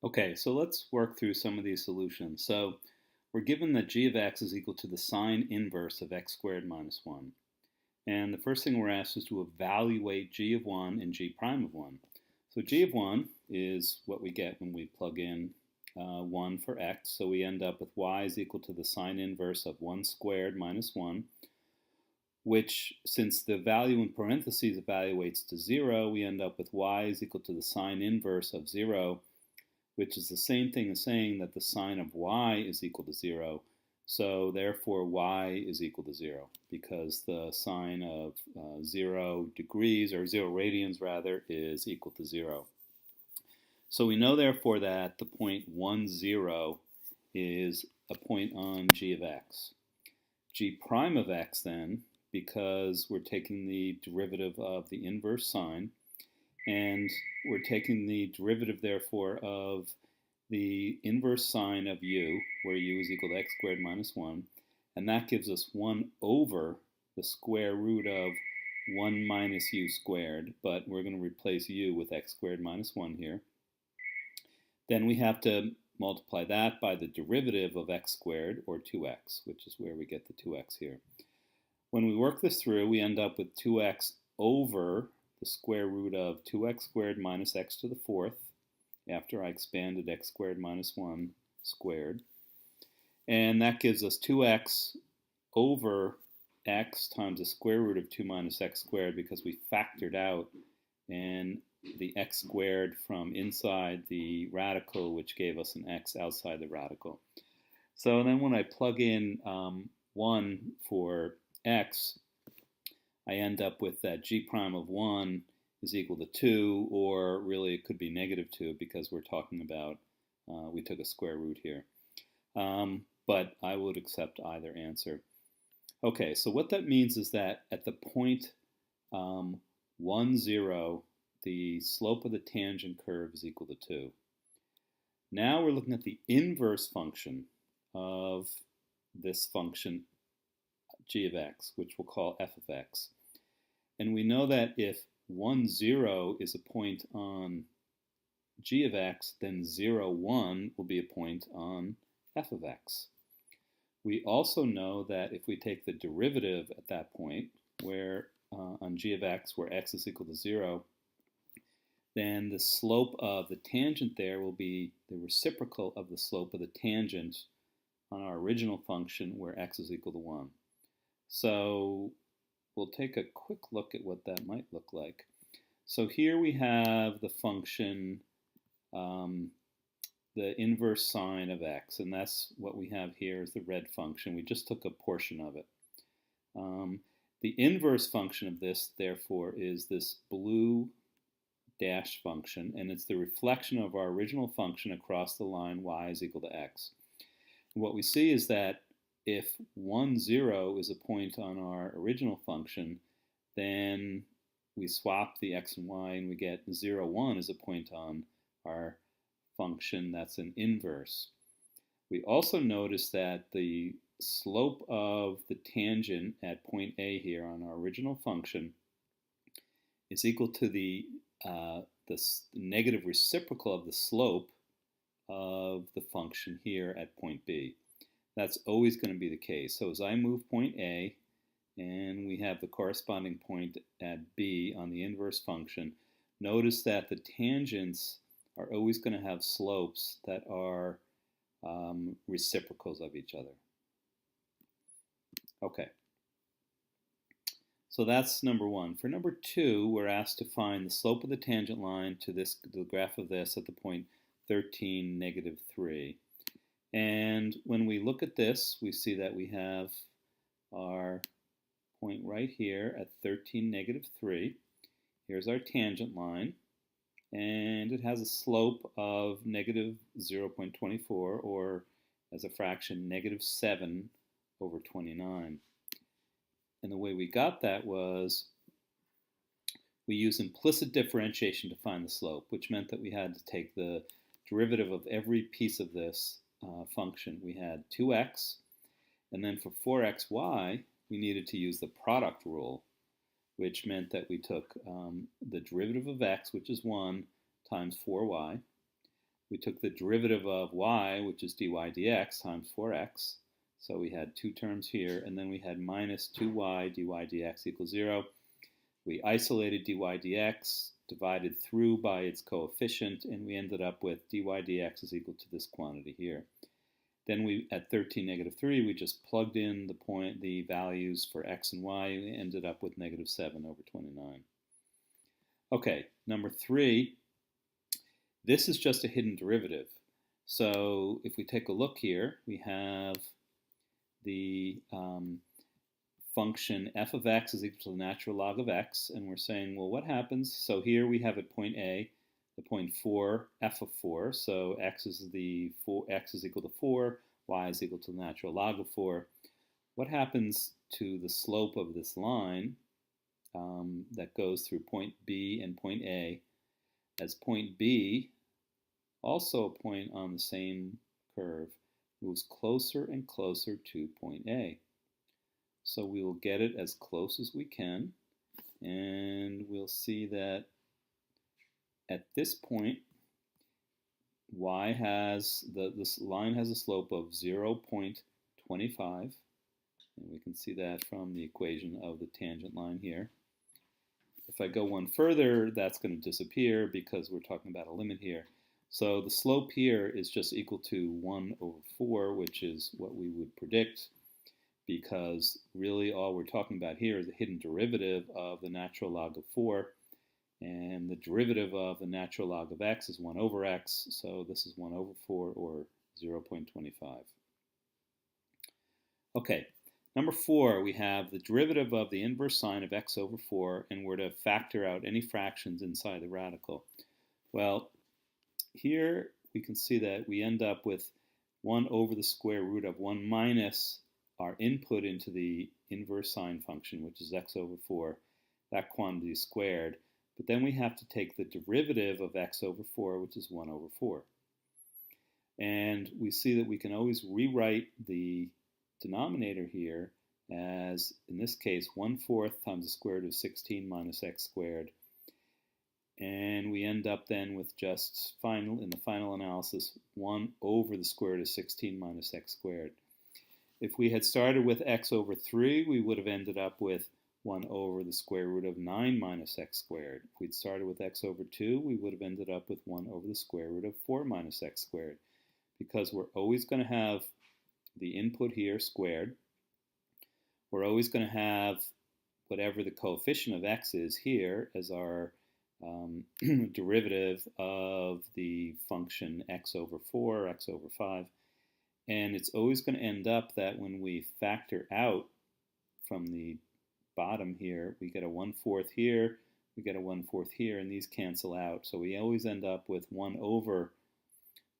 Okay, so let's work through some of these solutions. So we're given that g of x is equal to the sine inverse of x squared minus 1. And the first thing we're asked is to evaluate g of 1 and g prime of 1. So g of 1 is what we get when we plug in 1 for x. So we end up with y is equal to the sine inverse of 1 squared minus 1, which, since the value in parentheses evaluates to 0, we end up with y is equal to the sine inverse of 0, which is the same thing as saying that the sine of y is equal to 0. So therefore y is equal to 0 because the sine of 0 degrees, or 0 radians rather, is equal to 0. So we know therefore that the point 1, 0 is a point on g of x. G prime of x then, because we're taking the derivative of the inverse sine, and we're taking the derivative, therefore, of the inverse sine of u, where u is equal to x squared minus 1, and that gives us 1 over the square root of 1 minus u squared, but we're going to replace u with x squared minus 1 here. Then we have to multiply that by the derivative of x squared, or 2x, which is where we get the 2x here. When we work this through, we end up with 2x over the square root of 2x squared minus x to the fourth, after I expanded x squared minus 1 squared. And that gives us 2x over x times the square root of 2 minus x squared, because we factored out and the x squared from inside the radical, which gave us an x outside the radical. So then when I plug in 1 for x, I end up with that g prime of 1 is equal to 2, or really it could be negative 2 because we're talking about, we took a square root here. But I would accept either answer. Okay, so what that means is that at the point 1, 0, the slope of the tangent curve is equal to 2. Now we're looking at the inverse function of this function g of x, which we'll call f of x. And we know that if 1, 0 is a point on g of x, then 0, 1 will be a point on f of x. We also know that if we take the derivative at that point, where on g of x, where x is equal to 0, then the slope of the tangent there will be the reciprocal of the slope of the tangent on our original function, where x is equal to 1. So we'll take a quick look at what that might look like. So here we have the function, the inverse sine of x, and that's what we have here is the red function. We just took a portion of it. The inverse function of this, therefore, is this blue dash function, and it's the reflection of our original function across the line y is equal to x. And what we see is that if 1, 0 is a point on our original function, then we swap the x and y and we get 0, 1 is a point on our function that's an inverse. We also notice that the slope of the tangent at point A here on our original function is equal to the negative reciprocal of the slope of the function here at point B. That's always going to be the case. So as I move point A, and we have the corresponding point at B on the inverse function, notice that the tangents are always going to have slopes that are reciprocals of each other. Okay. So that's number 1. For number 2, we're asked to find the slope of the tangent line to the graph of this at the point 13, negative 3. And when we look at this, we see that we have our point right here at 13, negative 3. Here's our tangent line, and it has a slope of negative 0.24, or as a fraction, negative 7 over 29. And the way we got that was we used implicit differentiation to find the slope, which meant that we had to take the derivative of every piece of this function. We had 2x, and then for 4xy, we needed to use the product rule, which meant that we took the derivative of x, which is 1, times 4y. we took the derivative of y, which is dy dx, times 4x. So we had two terms here, and then we had minus 2y dy dx equals 0. We isolated dy dx, divided through by its coefficient, and we ended up with dy dx is equal to this quantity here. Then we, at 13, negative 3, we just plugged in the values for x and y, and we ended up with negative 7 over 29. Okay, number 3, this is just a hidden derivative. So if we take a look here, we have the function f of x is equal to the natural log of x, and we're saying, well, what happens? So here we have at point A, the point 4, f of 4, so x is equal to 4, y is equal to the natural log of 4. What happens to the slope of this line that goes through point B and point A, as point B, also a point on the same curve, moves closer and closer to point A. So we will get it as close as we can, and we'll see that at this point, this line has a slope of 0.25, and we can see that from the equation of the tangent line here. If I go one further, that's going to disappear because we're talking about a limit here. So the slope here is just equal to 1 over 4, which is what we would predict, because really all we're talking about here is a hidden derivative of the natural log of 4, and the derivative of the natural log of x is 1 over x, so this is 1 over 4, or 0.25. Okay, number 4, we have the derivative of the inverse sine of x over 4, and we're to factor out any fractions inside the radical. Well, here we can see that we end up with 1 over the square root of 1 minus our input into the inverse sine function, which is x over 4, that quantity squared. But then we have to take the derivative of x over 4, which is 1 over 4. And we see that we can always rewrite the denominator here as, in this case, 1/4 times the square root of 16 minus x squared. And we end up then with just, in the final analysis, 1 over the square root of 16 minus x squared. If we had started with x over 3, we would have ended up with 1 over the square root of 9 minus x squared. If we'd started with x over 2, we would have ended up with 1 over the square root of 4 minus x squared. Because we're always going to have the input here squared. We're always going to have whatever the coefficient of x is here as our derivative of the function x over 4, x over 5. And it's always going to end up that when we factor out from the bottom here, we get a 1/4 here, we get a 1/4 here, and these cancel out. So we always end up with 1 over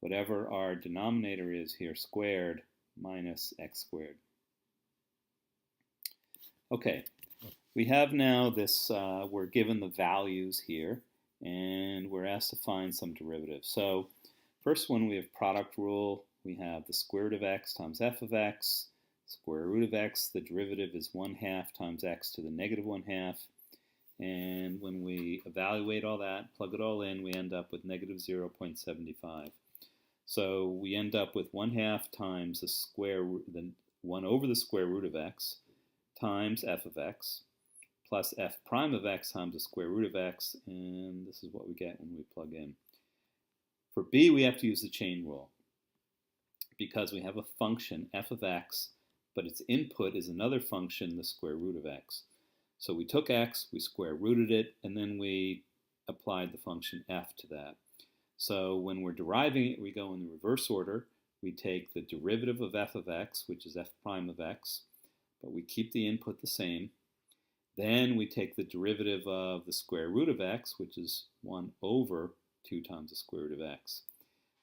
whatever our denominator is here squared minus x squared. Okay, we have now this, we're given the values here, and we're asked to find some derivatives. So first one, we have product rule. We have the square root of x times f of x, square root of x, the derivative is 1/2 times x to the negative 1/2. And when we evaluate all that, plug it all in, we end up with negative 0.75. So we end up with 1/2 times the 1 over the square root of x times f of x plus f prime of x times the square root of x, and this is what we get when we plug in. For b, we have to use the chain rule because we have a function f of x, but its input is another function, the square root of x. So we took x, we square rooted it, and then we applied the function f to that. So when we're deriving it, we go in the reverse order. We take the derivative of f of x, which is f prime of x, but we keep the input the same. Then we take the derivative of the square root of x, which is 1 over 2 times the square root of x.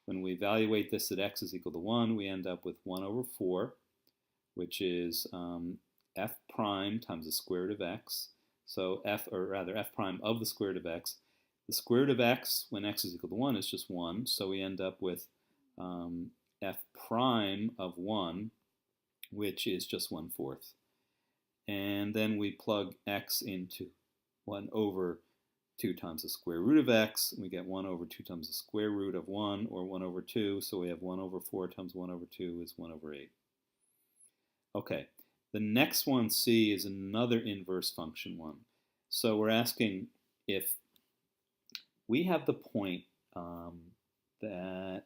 When we evaluate this at x is equal to 1, we end up with 1 over 4, which is f prime times the square root of x. So f prime of the square root of x. The square root of x, when x is equal to 1, is just 1. So we end up with f prime of 1, which is just 1/4. And then we plug x into 1 over 2 times the square root of x, and we get 1 over 2 times the square root of 1, or 1 over 2, so we have 1 over 4 times 1 over 2 is 1 over 8. Okay, the next one, C, is another inverse function one. So we're asking if we have the point that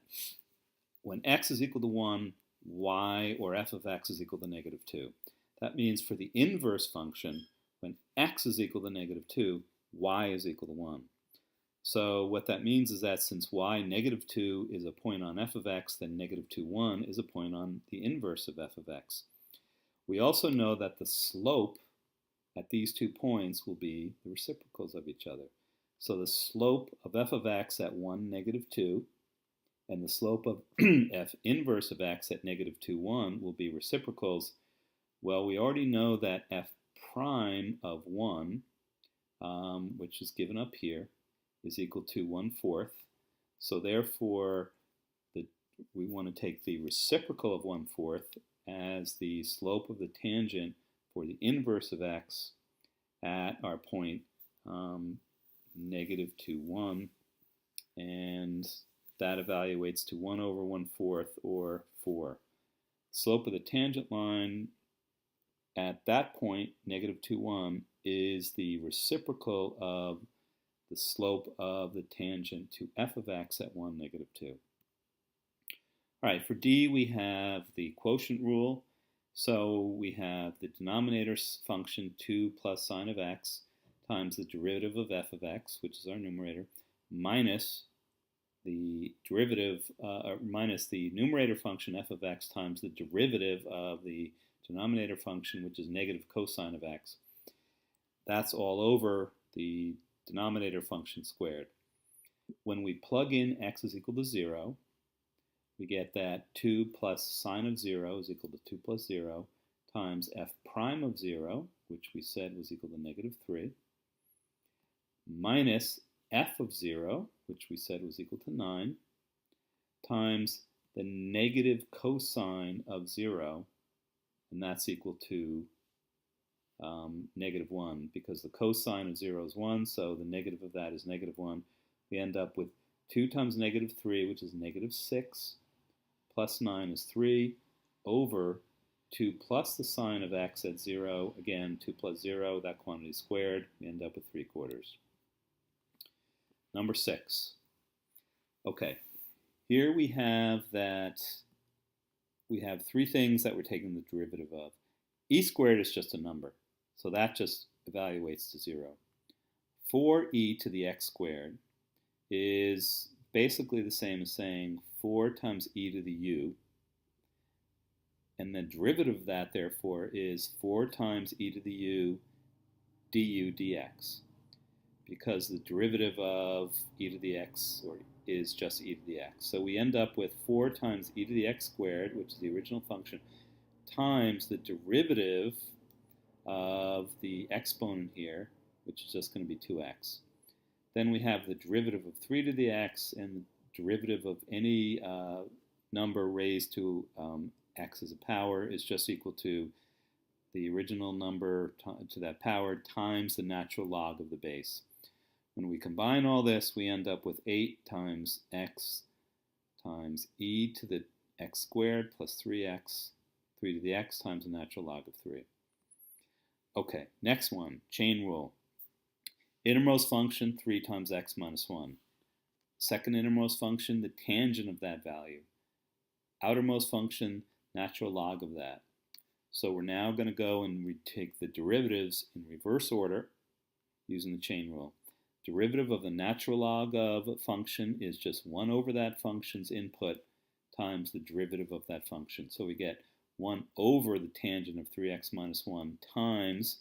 when x is equal to 1, y or f of x is equal to negative 2. That means for the inverse function, when x is equal to negative 2, y is equal to 1. So what that means is that since y, negative 2, is a point on f of x, then negative 2, 1 is a point on the inverse of f of x. We also know that the slope at these 2 points will be the reciprocals of each other. So the slope of f of x at 1, negative 2, and the slope of f inverse of x at negative 2, 1 will be reciprocals. Well, we already know that f prime of 1, which is given up here, is equal to 1/4. So therefore, we want to take the reciprocal of 1/4 as the slope of the tangent for the inverse of x at our point negative 2, 1, and that evaluates to 1 over 1/4, or 4. Slope of the tangent line at that point, negative 2, 1, is the reciprocal of the slope of the tangent to f of x at 1, negative 2. All right, for D, we have the quotient rule. So we have the denominator function 2 plus sine of x times the derivative of f of x, which is our numerator, minus the derivative, minus the numerator function f of x times the derivative of the denominator function, which is negative cosine of x. That's all over the denominator function squared. When we plug in x is equal to 0, we get that 2 plus sine of 0 is equal to 2 plus 0 times f prime of 0, which we said was equal to negative 3, minus f of 0, which we said was equal to 9, times the negative cosine of 0, and that's equal to negative 1, because the cosine of 0 is 1, so the negative of that is negative 1. We end up with 2 times negative 3, which is negative 6, plus 9 is 3, over 2 plus the sine of x at 0, again, 2 plus 0, that quantity squared, we end up with 3/4. Number 6. Okay, here we have three things that we're taking the derivative of. E squared is just a number, so that just evaluates to 0. 4e to the x squared is basically the same as saying 4 times e to the u, and the derivative of that, therefore, is 4 times e to the u du dx, because the derivative of e to the x is just e to the x. So we end up with 4 times e to the x squared, which is the original function, times the derivative of the exponent here, which is just going to be 2x. Then we have the derivative of 3 to the x, and the derivative of any number raised to x as a power is just equal to the original number to that power times the natural log of the base. When we combine all this, we end up with 8 times x times e to the x squared plus 3x, 3 to the x times the natural log of 3. Okay, next one, chain rule. Innermost function, 3 times x minus 1. Second innermost function, the tangent of that value. Outermost function, natural log of that. So we're now going to go and take the derivatives in reverse order using the chain rule. Derivative of the natural log of a function is just 1 over that function's input times the derivative of that function. So we get 1 over the tangent of 3x minus 1 times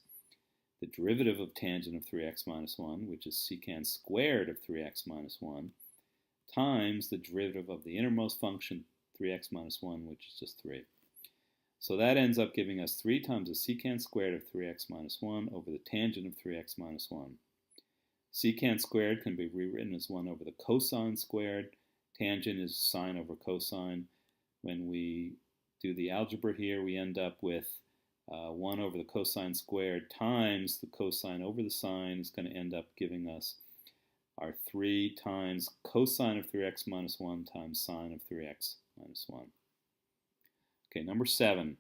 the derivative of tangent of 3x minus 1, which is secant squared of 3x minus 1, times the derivative of the innermost function, 3x minus 1, which is just 3. So that ends up giving us 3 times the secant squared of 3x minus 1 over the tangent of 3x minus 1. Secant squared can be rewritten as 1 over the cosine squared. Tangent is sine over cosine. When we do the algebra here, we end up with 1 over the cosine squared times the cosine over the sine is going to end up giving us are 3 times cosine of 3x minus 1 times sine of 3x minus 1. Okay, number 7.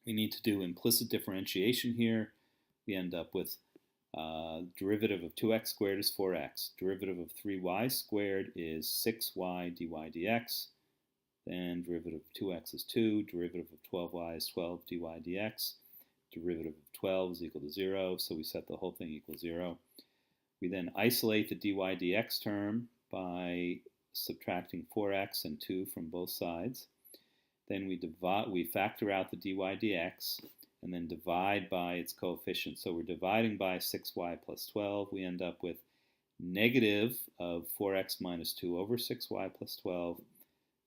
We need to do implicit differentiation here. We end up with derivative of 2x squared is 4x. Derivative of 3y squared is 6y dy dx. Then derivative of 2x is 2. Derivative of 12y is 12 dy dx. Derivative of 12 is equal to 0, so we set the whole thing equals 0. We then isolate the dy dx term by subtracting 4x and 2 from both sides. Then we factor out the dy dx and then divide by its coefficient. So we're dividing by 6y plus 12. We end up with negative of 4x minus 2 over 6y plus 12.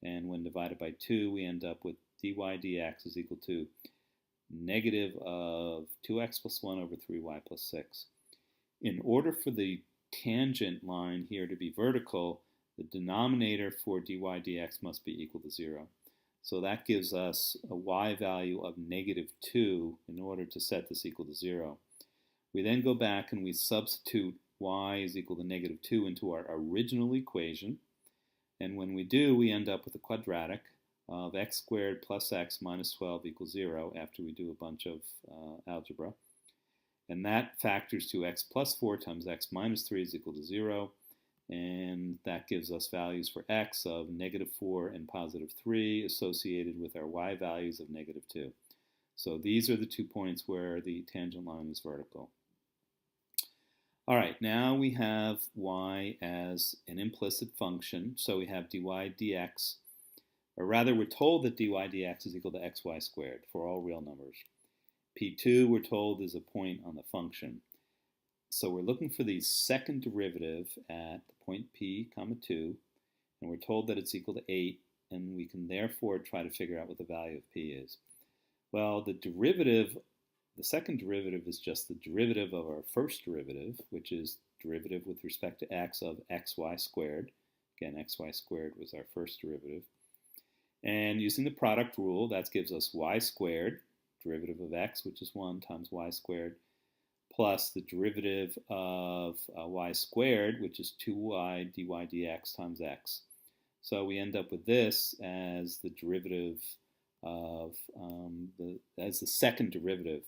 And when divided by 2, we end up with dy dx is equal to negative of 2x plus 1 over 3y plus 6. In order for the tangent line here to be vertical, the denominator for dy dx must be equal to 0. So that gives us a y value of negative 2 in order to set this equal to 0. We then go back and we substitute y is equal to negative 2 into our original equation. And when we do, we end up with a quadratic of x squared plus x minus 12 equals 0 after we do a bunch of algebra. And that factors to x plus 4 times x minus 3 is equal to 0. And that gives us values for x of negative 4 and positive 3 associated with our y values of negative 2. So these are the 2 points where the tangent line is vertical. All right, now we have y as an implicit function. So we have dy dx, or rather we're told that dy dx is equal to xy squared for all real numbers. P2 we're told is a point on the function. So we're looking for the second derivative at the point p, comma 2, and we're told that it's equal to 8, and we can therefore try to figure out what the value of p is. Well, the second derivative is just the derivative of our first derivative, which is derivative with respect to x of xy squared. Again, xy squared was our first derivative. And using the product rule, that gives us y squared, derivative of x, which is 1, times y squared, plus the derivative of y squared, which is 2y dy dx times x. So we end up with this as the derivative of, as the second derivative.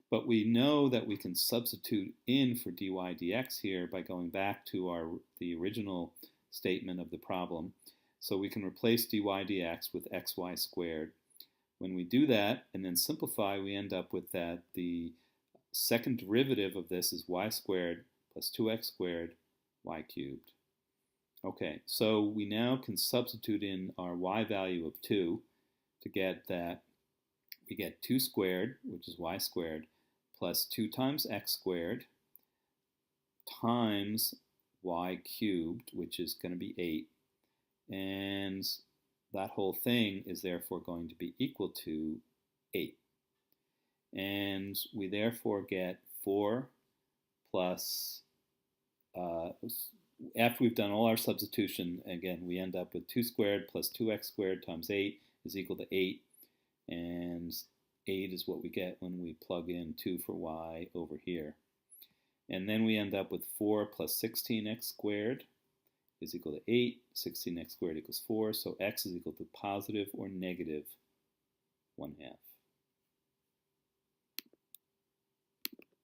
But we know that we can substitute in for dy dx here by going back to the original statement of the problem. So we can replace dy dx with xy squared. When we do that and then simplify, we end up with that the second derivative of this is y squared plus 2x squared y cubed. Okay, so we now can substitute in our y value of 2 to get that we get 2 squared, which is y squared, plus 2 times x squared times y cubed, which is going to be 8. And that whole thing is therefore going to be equal to 8. And we therefore get 4 plus, after we've done all our substitution, again, we end up with 2 squared plus 2x squared times 8 is equal to 8. And 8 is what we get when we plug in 2 for y over here. And then we end up with 4 plus 16x squared is equal to 8. 16x squared equals 4. So x is equal to positive or negative 1/2.